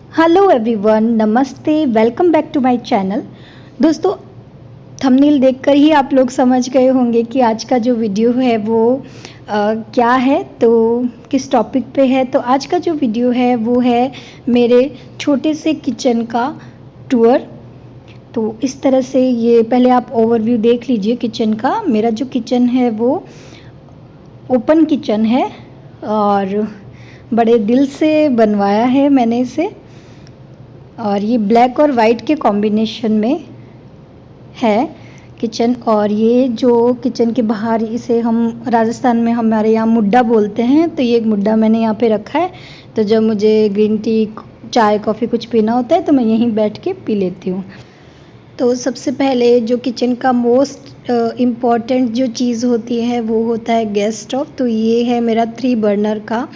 Hello everyone, नमस्ते, welcome back to my channel. दोस्तों, thumbnail देखकर ही आप लोग समझ गए होंगे कि आज का जो वीडियो है वो क्या है, तो किस टॉपिक पे है। तो आज का जो वीडियो है वो है मेरे छोटे से किचन का टूर। तो इस तरह से ये पहले आप ओवरव्यू देख लीजिए किचन का। मेरा जो किचन है वो ओपन किचन है और बड़े दिल से बनवाया है मैंने इसे, और ये ब्लैक और वाइट के कॉम्बिनेशन में है किचन। और ये जो किचन के बाहर, इसे हम राजस्थान में हमारे यहाँ मुड्डा बोलते हैं, तो ये एक मुड्डा मैंने यहाँ पे रखा है। तो जब मुझे ग्रीन टी, चाय, कॉफ़ी कुछ पीना होता है तो मैं यहीं बैठ के पी लेती हूँ। तो सबसे पहले जो किचन का मोस्ट इम्पॉर्टेंट जो चीज़ होती है वो होता है गैस स्टोव। तो ये है मेरा 3 बर्नर का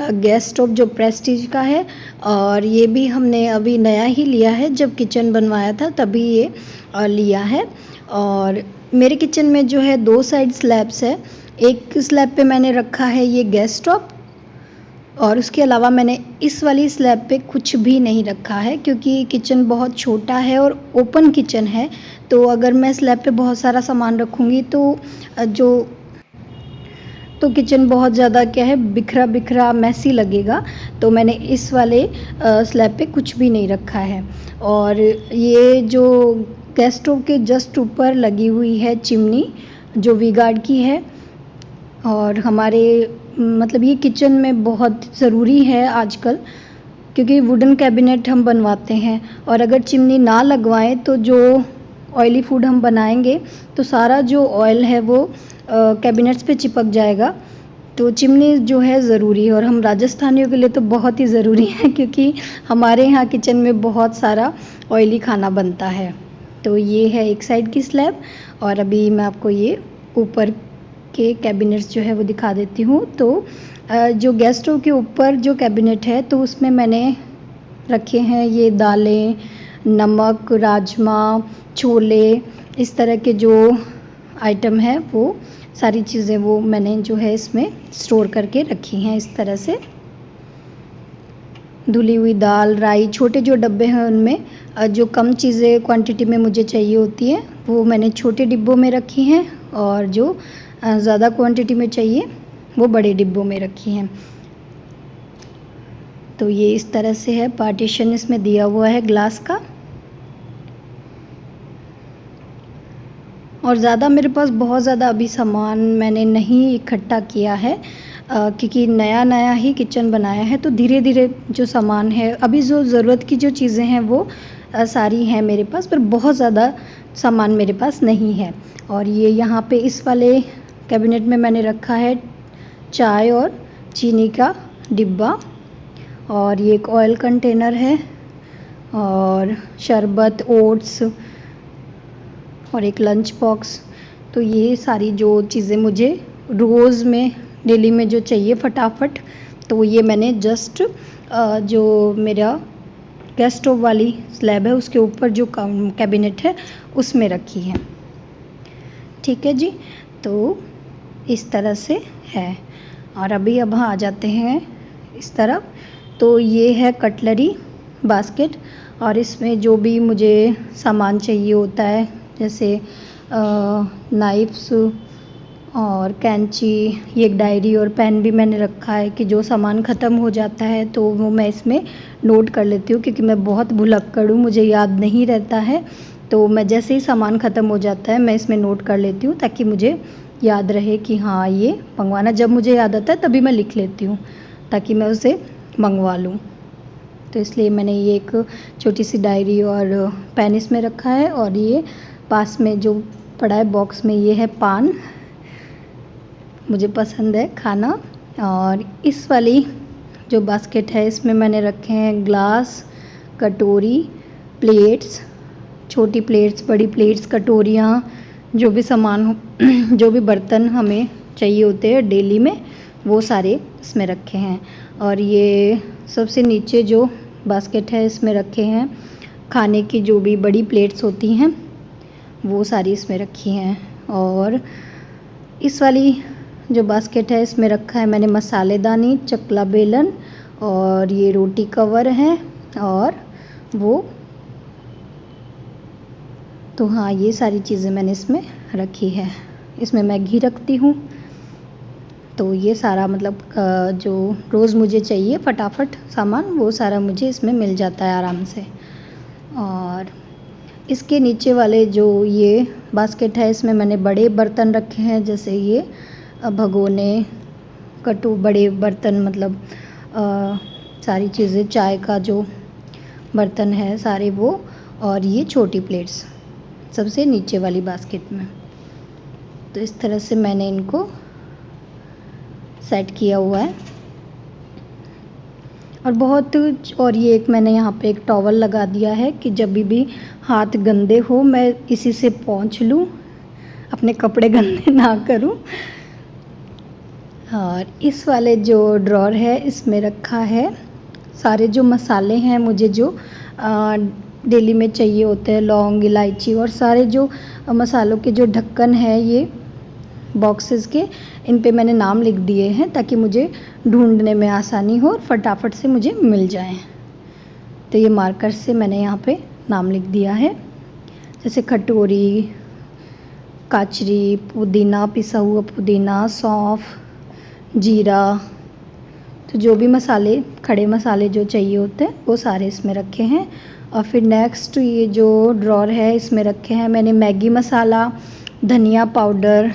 गैस स्टोव जो प्रेस्टीज का है, और ये भी हमने अभी नया ही लिया है। जब किचन बनवाया था तभी ये लिया है। और मेरे किचन में जो है 2 साइड स्लैब्स है। एक स्लैब पे मैंने रखा है ये गैस स्टोव, और उसके अलावा मैंने इस वाली स्लैब पे कुछ भी नहीं रखा है, क्योंकि किचन बहुत छोटा है और ओपन किचन है। तो अगर मैं स्लैब पे बहुत सारा सामान रखूँगी तो किचन बहुत ज़्यादा क्या है, बिखरा बिखरा मैसी लगेगा। तो मैंने इस वाले स्लैब पे कुछ भी नहीं रखा है। और ये जो गैस स्टोव के जस्ट ऊपर लगी हुई है चिमनी, जो वी गार्ड की है। और हमारे मतलब ये किचन में बहुत ज़रूरी है आजकल, क्योंकि वुडन कैबिनेट हम बनवाते हैं, और अगर चिमनी ना लगवाएं तो जो ऑयली फूड हम बनाएंगे तो सारा जो ऑयल है वो कैबिनेट्स पे चिपक जाएगा। तो चिमनी जो है ज़रूरी है, और हम राजस्थानियों के लिए तो बहुत ही ज़रूरी है, क्योंकि हमारे यहाँ किचन में बहुत सारा ऑयली खाना बनता है। तो ये है एक साइड की स्लैब, और अभी मैं आपको ये ऊपर के कैबिनेट्स जो है वो दिखा देती हूँ। तो जो गैस स्टोव के ऊपर जो कैबिनेट है तो उसमें मैंने रखे हैं ये दालें, नमक, राजमा, छोले, इस तरह के जो आइटम है वो सारी चीज़ें वो मैंने जो है इसमें स्टोर करके रखी हैं। इस तरह से धुली हुई दाल, राई, छोटे जो डब्बे हैं उनमें जो कम चीज़ें क्वांटिटी में मुझे चाहिए होती है वो मैंने छोटे डिब्बों में रखी हैं, और जो ज़्यादा क्वांटिटी में चाहिए वो बड़े डिब्बों में रखी हैं। तो ये इस तरह से है, पार्टीशन इसमें दिया हुआ है ग्लास का। और ज़्यादा मेरे पास बहुत ज़्यादा अभी सामान मैंने नहीं इकट्ठा किया है, क्योंकि नया नया ही किचन बनाया है। तो धीरे धीरे जो सामान है, अभी जो ज़रूरत की जो चीज़ें हैं वो सारी हैं मेरे पास, पर बहुत ज़्यादा सामान मेरे पास नहीं है। और ये यहाँ पे इस वाले कैबिनेट में मैंने रखा है चाय और चीनी का डिब्बा, और ये एक ऑयल कंटेनर है, और शरबत, ओट्स, और एक लंच बॉक्स। तो ये सारी जो चीज़ें मुझे रोज़ में, डेली में जो चाहिए फटाफट, तो ये मैंने जस्ट जो मेरा गैस स्टोव वाली स्लैब है उसके ऊपर जो कैबिनेट है उसमें रखी है। ठीक है जी, तो इस तरह से है। और अभी अब आ जाते हैं इस तरफ। तो ये है कटलरी बास्केट, और इसमें जो भी मुझे सामान चाहिए होता है, जैसे नाइफ्स और कैंची, ये एक डायरी और पेन भी मैंने रखा है कि जो सामान ख़त्म हो जाता है तो वो मैं इसमें नोट कर लेती हूँ, क्योंकि मैं बहुत भुलक्कड़ हूँ, मुझे याद नहीं रहता है। तो मैं जैसे ही सामान ख़त्म हो जाता है मैं इसमें नोट कर लेती हूँ, ताकि मुझे याद रहे कि हाँ ये मंगवाना। जब मुझे याद आता है तभी मैं लिख लेती हूँ, ताकि मैं उसे मंगवा लूँ। तो इसलिए मैंने ये एक छोटी सी डायरी और पेन इसमें रखा है। और ये पास में जो पड़ा है बॉक्स में, ये है पान, मुझे पसंद है खाना। और इस वाली जो बास्केट है इसमें मैंने रखे हैं ग्लास, कटोरी, प्लेट्स, छोटी प्लेट्स, बड़ी प्लेट्स, कटोरियाँ, जो भी सामान हो जो भी बर्तन हमें चाहिए होते हैं डेली में, वो सारे इसमें रखे हैं। और ये सबसे नीचे जो बास्केट है इसमें रखे हैं खाने की जो भी बड़ी प्लेट्स होती हैं, वो सारी इसमें रखी हैं। और इस वाली जो बास्केट है इसमें रखा है मैंने मसालेदानी, चकला बेलन, और ये रोटी कवर है, और वो तो हाँ, ये सारी चीज़ें मैंने इसमें रखी है। इसमें मैं घी रखती हूँ। तो ये सारा मतलब जो रोज़ मुझे चाहिए फटाफट सामान, वो सारा मुझे इसमें मिल जाता है आराम से। और इसके नीचे वाले जो ये बास्केट है, इसमें मैंने बड़े बर्तन रखे हैं, जैसे ये भगोने, कटु, बड़े बर्तन, मतलब सारी चीज़ें, चाय का जो बर्तन है सारे वो, और ये छोटी प्लेट्स सबसे नीचे वाली बास्केट में। तो इस तरह से मैंने इनको सेट किया हुआ है। और ये एक मैंने यहाँ पे एक टॉवल लगा दिया है कि जब भी हाथ गंदे हो मैं इसी से पोंछ लूँ, अपने कपड़े गंदे ना करूँ। और इस वाले जो ड्रॉर है, इसमें रखा है सारे जो मसाले हैं मुझे जो डेली में चाहिए होते हैं, लौंग, इलायची, और सारे जो मसालों के जो ढक्कन है ये बॉक्सेस के, इन पे मैंने नाम लिख दिए हैं ताकि मुझे ढूंढने में आसानी हो और फटाफट से मुझे मिल जाए। तो ये मार्कर से मैंने यहाँ पे नाम लिख दिया है, जैसे कटोरी, काचरी, पुदीना, पिसा हुआ पुदीना, सौंफ, जीरा, तो जो भी मसाले, खड़े मसाले जो चाहिए होते हैं वो सारे इसमें रखे हैं। और फिर नेक्स्ट ये जो ड्रॉर है, इसमें रखे हैं मैंने मैगी मसाला, धनिया पाउडर,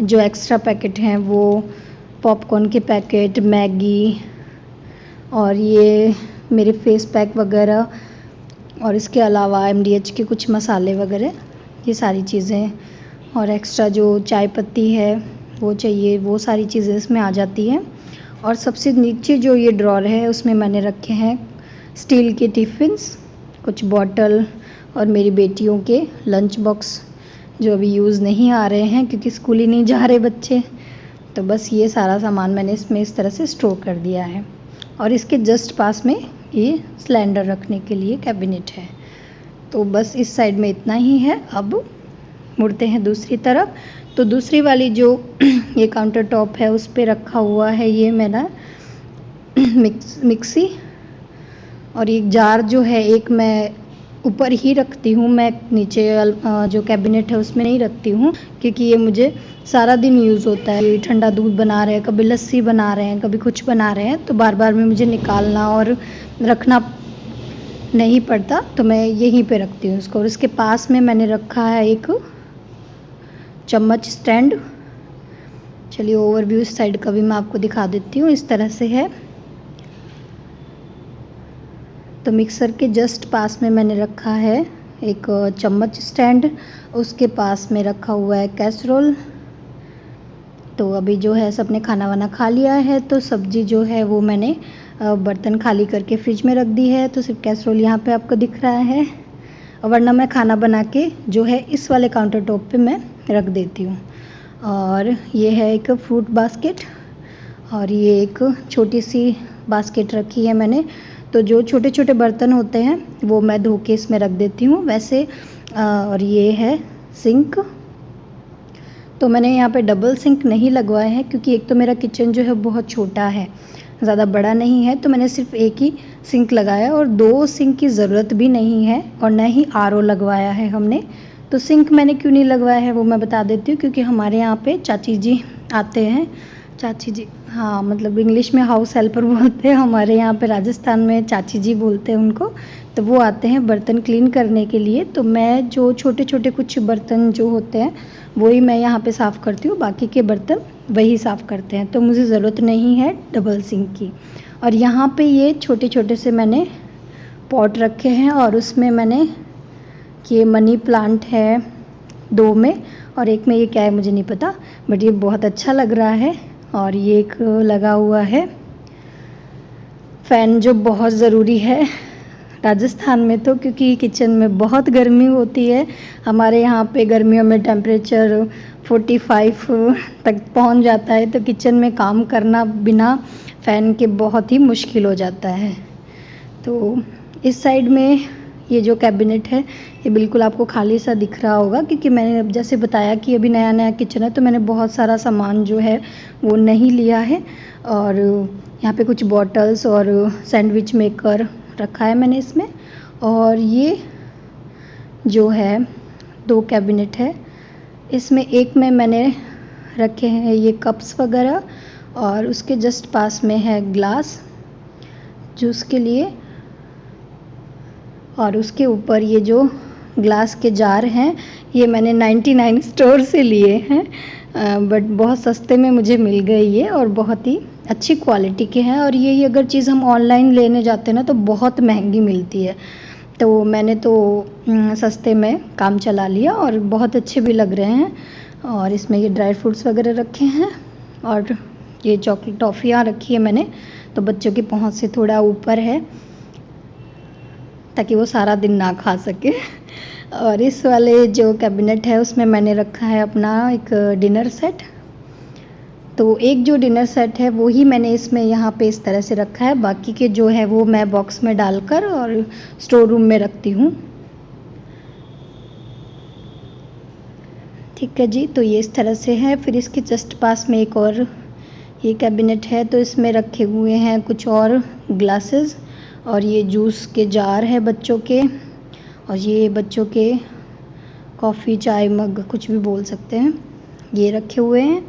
जो एक्स्ट्रा पैकेट हैं वो, पॉपकॉर्न के पैकेट, मैगी, और ये मेरे फेस पैक वगैरह, और इसके अलावा MDH के कुछ मसाले वगैरह, ये सारी चीज़ें, और एक्स्ट्रा जो चाय पत्ती है वो चाहिए, वो सारी चीज़ें इसमें आ जाती हैं। और सबसे नीचे जो ये ड्रॉर है उसमें मैंने रखे हैं स्टील के टिफ़िन्स, कुछ बॉटल, और मेरी बेटियों के लंच बॉक्स जो अभी यूज़ नहीं आ रहे हैं क्योंकि स्कूल ही नहीं जा रहे बच्चे। तो बस ये सारा सामान मैंने इसमें इस तरह से स्टोर कर दिया है। और इसके जस्ट पास में ये सिलेंडर रखने के लिए कैबिनेट है। तो बस इस साइड में इतना ही है। अब मुड़ते हैं दूसरी तरफ। तो दूसरी वाली जो ये काउंटर टॉप है उस पे रखा हुआ है ये मेरा मिक्सी, और एक जार जो है, एक मैं ऊपर ही रखती हूँ, मैं नीचे जो कैबिनेट है उसमें नहीं रखती हूँ, क्योंकि ये मुझे सारा दिन यूज़ होता है। ठंडा दूध बना रहे हैं, कभी लस्सी बना रहे हैं, कभी कुछ बना रहे हैं, तो बार बार में मुझे निकालना और रखना नहीं पड़ता, तो मैं यहीं पे रखती हूँ इसको। और इसके पास में मैंने रखा है एक चम्मच स्टैंड। चलिए ओवरव्यू इस साइड का भी मैं आपको दिखा देती हूँ। इस तरह से है। तो मिक्सर के जस्ट पास में मैंने रखा है एक चम्मच स्टैंड, उसके पास में रखा हुआ है कैसरोल। तो अभी जो है सबने खाना वाना खा लिया है, तो सब्जी जो है वो मैंने बर्तन खाली करके फ्रिज में रख दी है, तो सिर्फ कैसरोल यहाँ पे आपको दिख रहा है। वरना मैं खाना बना के जो है इस वाले काउंटर टॉप पे मैं रख देती हूँ। और ये है एक फ्रूट बास्केट, और ये एक छोटी सी बास्केट रखी है मैंने। तो जो छोटे छोटे बर्तन होते हैं वो मैं धो के इसमें रख देती हूँ वैसे। और ये है सिंक। तो मैंने यहाँ पे डबल सिंक नहीं लगवाया है, क्योंकि एक तो मेरा किचन जो है बहुत छोटा है, ज़्यादा बड़ा नहीं है, तो मैंने सिर्फ एक ही सिंक लगाया, और 2 सिंक की ज़रूरत भी नहीं है, और न ही RO लगवाया है हमने। तो सिंक मैंने क्यों नहीं लगवाया है वो मैं बता देती हूँ, क्योंकि हमारे यहाँ पे चाची जी आते हैं। चाची जी, हाँ, मतलब इंग्लिश में हाउस हेल्पर बोलते हैं, हमारे यहाँ पे राजस्थान में चाची जी बोलते हैं उनको। तो वो आते हैं बर्तन क्लीन करने के लिए। तो मैं जो छोटे छोटे कुछ बर्तन जो होते हैं वही मैं यहाँ पे साफ़ करती हूँ, बाकी के बर्तन वही साफ़ करते हैं। तो मुझे ज़रूरत नहीं है डबल सिंक की। और यहाँ पे ये छोटे छोटे से मैंने पॉट रखे हैं, और उसमें मैंने ये मनी प्लांट है 2 में, और एक में ये क्या है मुझे नहीं पता, बट ये बहुत अच्छा लग रहा है। और ये एक लगा हुआ है फ़ैन, जो बहुत ज़रूरी है राजस्थान में, तो क्योंकि किचन में बहुत गर्मी होती है। हमारे यहाँ पे गर्मियों में टेम्परेचर 45 तक पहुँच जाता है, तो किचन में काम करना बिना फ़ैन के बहुत ही मुश्किल हो जाता है। तो इस साइड में ये जो कैबिनेट है ये बिल्कुल आपको खाली सा दिख रहा होगा, क्योंकि मैंने अब जैसे बताया कि अभी नया नया किचन है, तो मैंने बहुत सारा सामान जो है वो नहीं लिया है। और यहाँ पे कुछ बॉटल्स और सैंडविच मेकर, रखा है मैंने इसमें। और ये जो है 2 कैबिनेट है, इसमें एक में मैंने रखे हैं ये कप्स वगैरह, और उसके जस्ट पास में है ग्लास जूस के लिए, और उसके ऊपर ये जो ग्लास के जार हैं ये मैंने 99 स्टोर से लिए हैं, बट बहुत सस्ते में मुझे मिल गए ये, और बहुत ही अच्छी क्वालिटी के हैं। और ये अगर चीज़ हम ऑनलाइन लेने जाते हैं ना तो बहुत महंगी मिलती है, तो मैंने तो सस्ते में काम चला लिया और बहुत अच्छे भी लग रहे हैं। और इसमें ये ड्राई फ्रूट्स वगैरह रखे हैं, और ये चॉकलेट टॉफ़ियाँ रखी है मैंने, तो बच्चों की पहुंच से थोड़ा ऊपर है ताकि वो सारा दिन ना खा सके। और इस वाले जो कैबिनेट है उसमें मैंने रखा है अपना एक डिनर सेट। तो एक जो डिनर सेट है वो ही मैंने इसमें यहाँ पे इस तरह से रखा है, बाकी के जो है वो मैं बॉक्स में डालकर और स्टोर रूम में रखती हूँ। ठीक है जी, तो ये इस तरह से है। फिर इसके जस्ट पास में एक और ये कैबिनेट है, तो इसमें रखे हुए हैं कुछ और ग्लासेस, और ये जूस के जार है बच्चों के, और ये बच्चों के कॉफ़ी चाय मग कुछ भी बोल सकते हैं, ये रखे हुए हैं।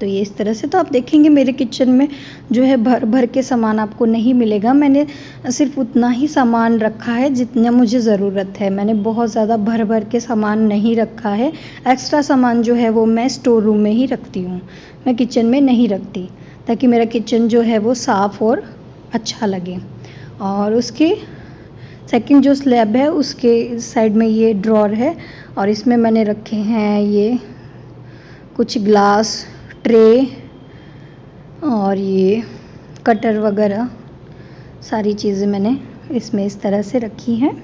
तो ये इस तरह से, तो आप देखेंगे मेरे किचन में जो है भर भर के सामान आपको नहीं मिलेगा। मैंने सिर्फ उतना ही सामान रखा है जितना मुझे ज़रूरत है, मैंने बहुत ज़्यादा भर भर के सामान नहीं रखा है। एक्स्ट्रा सामान जो है वो मैं स्टोर रूम में ही रखती हूँ, मैं किचन में नहीं रखती, ताकि मेरा किचन जो है वो साफ़ और अच्छा लगे। और उसके सेकंड जो स्लैब है उसके साइड में ये ड्रॉर है, और इसमें मैंने रखे हैं ये कुछ ग्लास, ट्रे, और ये कटर वगैरह सारी चीज़ें मैंने इसमें इस तरह से रखी हैं।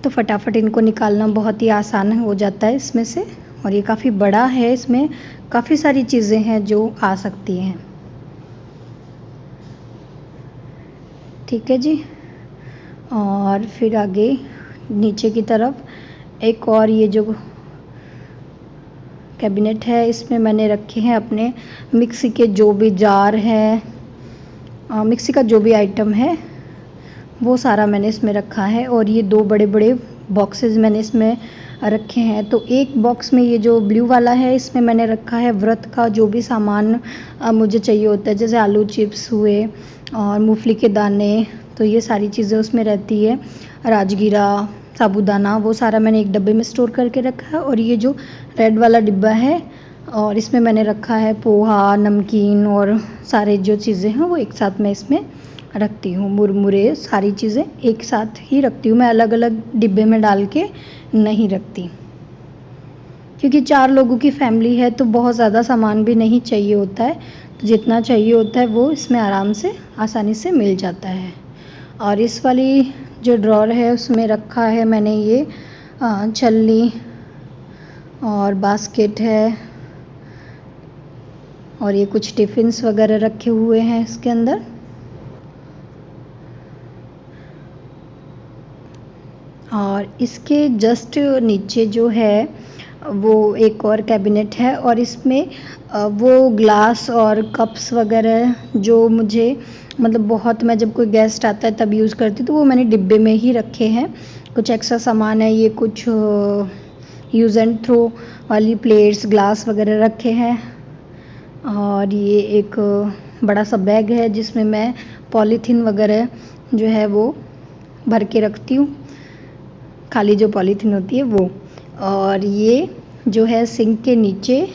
तो फटाफट इनको निकालना बहुत ही आसान हो जाता है इसमें से, और ये काफ़ी बड़ा है, इसमें काफ़ी सारी चीज़ें हैं जो आ सकती हैं। ठीक है जी। और फिर आगे नीचे की तरफ एक और ये जो कैबिनेट है, इसमें मैंने रखे हैं अपने मिक्सी के जो भी जार हैं, मिक्सी का जो भी आइटम है वो सारा मैंने इसमें रखा है। और ये 2 बड़े बड़े बॉक्सेस मैंने इसमें रखे हैं। तो एक बॉक्स में ये जो ब्लू वाला है इसमें मैंने रखा है व्रत का जो भी सामान मुझे चाहिए होता है, जैसे आलू चिप्स हुए और मूंगफली के दाने, तो ये सारी चीज़ें उसमें रहती है, राजगीरा, साबूदाना, वो सारा मैंने एक डब्बे में स्टोर करके रखा है। और ये जो रेड वाला डिब्बा है, और इसमें मैंने रखा है पोहा, नमकीन और सारे जो चीज़ें हैं वो एक साथ मैं इसमें रखती हूँ। मुरमुरे, सारी चीज़ें एक साथ ही रखती हूँ मैं, अलग अलग डिब्बे में डाल के नहीं रखती, क्योंकि 4 लोगों की फैमिली है तो बहुत ज़्यादा सामान भी नहीं चाहिए होता है, तो जितना चाहिए होता है वो इसमें आराम से आसानी से मिल जाता है। और इस वाली जो ड्रॉर है उसमें रखा है मैंने ये छलनी और बास्केट है, और ये कुछ टिफ़िन्स वगैरह रखे हुए हैं इसके अंदर। और इसके जस्ट नीचे जो है वो एक और कैबिनेट है, और इसमें वो ग्लास और कप्स वगैरह जो मुझे मतलब बहुत, मैं जब कोई गेस्ट आता है तब यूज़ करती, तो वो मैंने डिब्बे में ही रखे हैं। कुछ एक्स्ट्रा सामान है, ये कुछ यूज़ एंड थ्रो वाली प्लेट्स, ग्लास वगैरह रखे हैं। और ये एक बड़ा सा बैग है जिसमें मैं पॉलीथीन वगैरह जो है वो भर के रखती हूँ, खाली जो पॉलीथीन होती है वो। और ये जो है सिंक के नीचे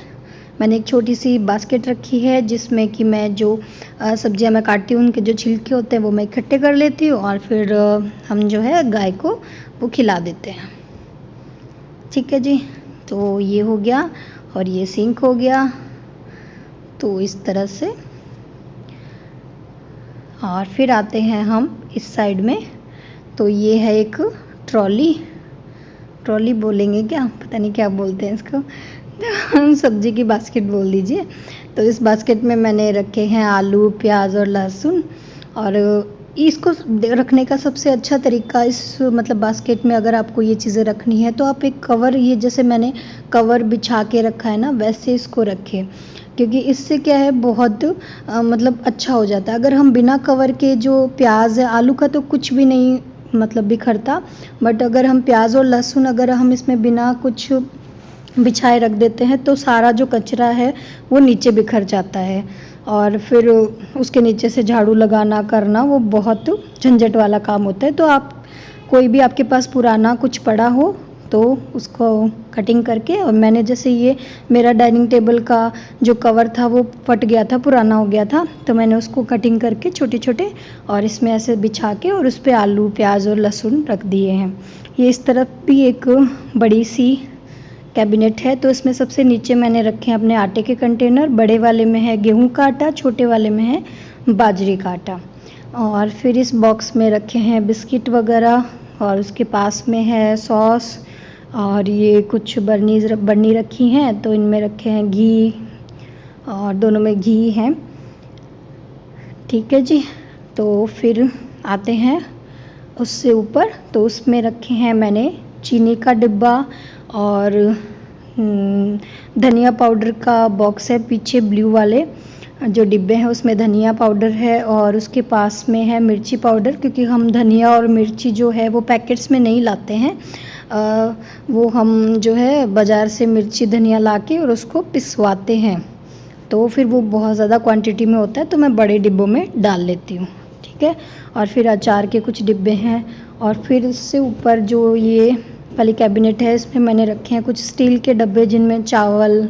मैंने एक छोटी सी बास्केट रखी है, जिसमें कि मैं जो सब्जियां मैं काटती हूँ उनके जो छिलके होते हैं वो मैं इकट्ठे कर लेती हूँ, और फिर हम जो है गाय को वो खिला देते हैं। ठीक है जी, तो ये हो गया, और ये सिंक हो गया। तो इस तरह से, और फिर आते हैं हम इस साइड में, तो ये है एक ट्रॉली बोलेंगे क्या, पता नहीं क्या बोलते हैं इसको, हम सब्जी की बास्केट बोल दीजिए। तो इस बास्केट में मैंने रखे हैं आलू, प्याज और लहसुन। और इसको रखने का सबसे अच्छा तरीका, इस मतलब बास्केट में अगर आपको ये चीज़ें रखनी है तो आप एक कवर, ये जैसे मैंने कवर बिछा के रखा है ना, वैसे इसको रखें, क्योंकि इससे क्या है बहुत मतलब अच्छा हो जाता है। अगर हम बिना कवर के जो प्याज है, आलू का तो कुछ भी नहीं मतलब बिखरता, बट अगर हम प्याज और लहसुन अगर हम इसमें बिना कुछ बिछाए रख देते हैं तो सारा जो कचरा है वो नीचे बिखर जाता है, और फिर उसके नीचे से झाड़ू लगाना करना वो बहुत झंझट वाला काम होता है। तो आप कोई भी आपके पास पुराना कुछ पड़ा हो तो उसको कटिंग करके, और मैंने जैसे ये मेरा डाइनिंग टेबल का जो कवर था वो फट गया था, पुराना हो गया था, तो मैंने उसको कटिंग करके छोटे छोटे और इसमें ऐसे बिछा के और उस पर आलू प्याज और लहसुन रख दिए हैं। ये इस तरफ भी एक बड़ी सी कैबिनेट है, तो इसमें सबसे नीचे मैंने रखे हैं अपने आटे के कंटेनर। बड़े वाले में है गेहूं का आटा, छोटे वाले में है बाजरे का आटा। और फिर इस बॉक्स में रखे हैं बिस्किट वगैरह, और उसके पास में है सॉस, और ये कुछ बर्नी रखी हैं, तो इनमें रखे हैं घी, और दोनों में घी है। ठीक है जी। तो फिर आते हैं उससे ऊपर, तो उसमें रखे हैं मैंने चीनी का डिब्बा, और धनिया पाउडर का बॉक्स है पीछे, ब्लू वाले जो डिब्बे हैं उसमें धनिया पाउडर है, और उसके पास में है मिर्ची पाउडर, क्योंकि हम धनिया और मिर्ची जो है वो पैकेट्स में नहीं लाते हैं, वो हम जो है बाज़ार से मिर्ची धनिया लाके और उसको पिसवाते हैं, तो फिर वो बहुत ज़्यादा क्वांटिटी में होता है, तो मैं बड़े डिब्बों में डाल लेती हूँ। ठीक है। और फिर अचार के कुछ डिब्बे हैं, और फिर इससे ऊपर जो ये वाली कैबिनेट है इसमें मैंने रखे हैं कुछ स्टील के डब्बे जिनमें चावल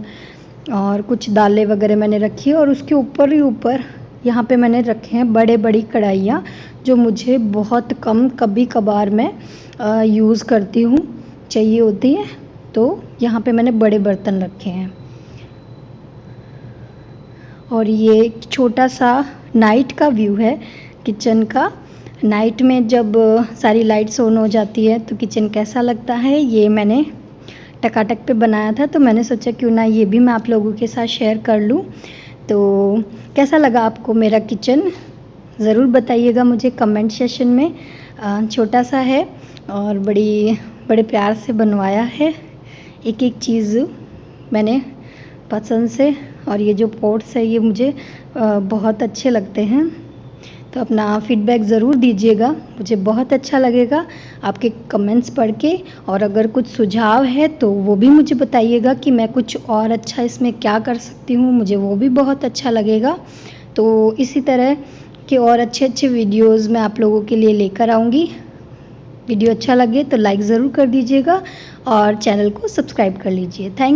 और कुछ दालें वगैरह मैंने रखी है, और उसके ऊपर ही ऊपर यहाँ पे मैंने रखे हैं बड़े बड़ी कढ़ाइयाँ जो मुझे बहुत कम कभी कभार मैं यूज़ करती हूँ, चाहिए होती है, तो यहाँ पे मैंने बड़े बर्तन रखे हैं। और ये छोटा सा नाइट का व्यू है किचन का। नाइट में जब सारी लाइट्स ऑन हो जाती है तो किचन कैसा लगता है, ये मैंने टकाटक पे बनाया था, तो मैंने सोचा क्यों ना ये भी मैं आप लोगों के साथ शेयर कर लूँ। तो कैसा लगा आपको मेरा किचन, ज़रूर बताइएगा मुझे कमेंट सेशन में। छोटा सा है और बड़े प्यार से बनवाया है, एक एक चीज़ मैंने पसंद से, और ये जो पॉट्स है ये मुझे बहुत अच्छे लगते हैं। तो अपना फीडबैक ज़रूर दीजिएगा, मुझे बहुत अच्छा लगेगा आपके कमेंट्स पढ़ के, और अगर कुछ सुझाव है तो वो भी मुझे बताइएगा कि मैं कुछ और अच्छा इसमें क्या कर सकती हूँ, मुझे वो भी बहुत अच्छा लगेगा। तो इसी तरह के और अच्छे अच्छे वीडियोज़ मैं आप लोगों के लिए लेकर आऊँगी। वीडियो अच्छा लगे तो लाइक ज़रूर कर दीजिएगा और चैनल को सब्सक्राइब कर लीजिए। थैंक